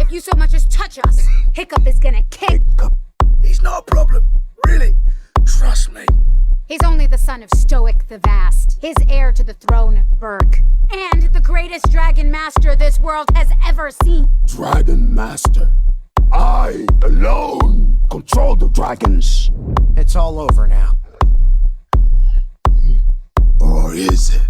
if you so much as touch us, Hiccup is gonna kick. Hiccup. He's not a problem. Really. Trust me. He's only the son of Stoic the Vast, his heir to the throne of Berg, and the greatest dragon master this world has ever seen. Dragon Master. I, alone, control the dragons. It's all over now. Or is it?